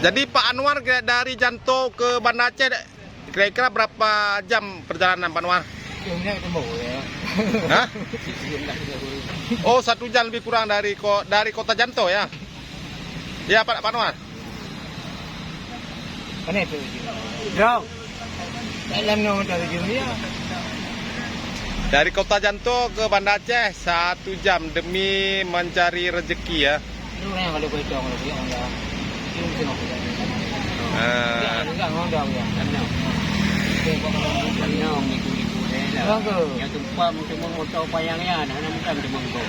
Jadi Pak Anwar dari Janto ke Banda Aceh kira-kira berapa jam perjalanan Pak Anwar? Ya. Hah? Oh 1 jam lebih kurang dari kota Janto ya? Ya Pak Anwar? Kan itu. Jauh. Dalam nomor dari dunia. Dari kota Janto ke Banda Aceh 1 jam demi mencari rezeki ya. Lu yang kalau boleh dong kalau enggak. Ini mesti mau. Enggak ngondong ya. Kanong liku-liku lah. Yang tumpah cuma motor payangnya anak bukan cuma go.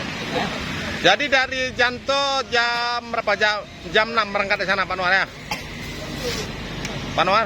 Jadi dari Janto jam berapa? Jam 6 berangkat ke sana Pak Anwar ya? Pak Anwar?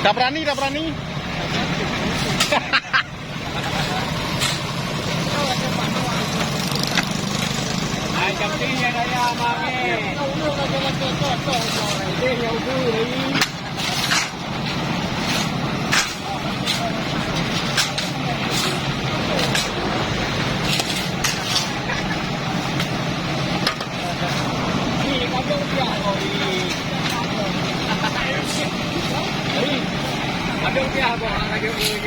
Dah berani, dah berani. Ai cantiknya raya mami. Ada rupiah ako, lagi mo yung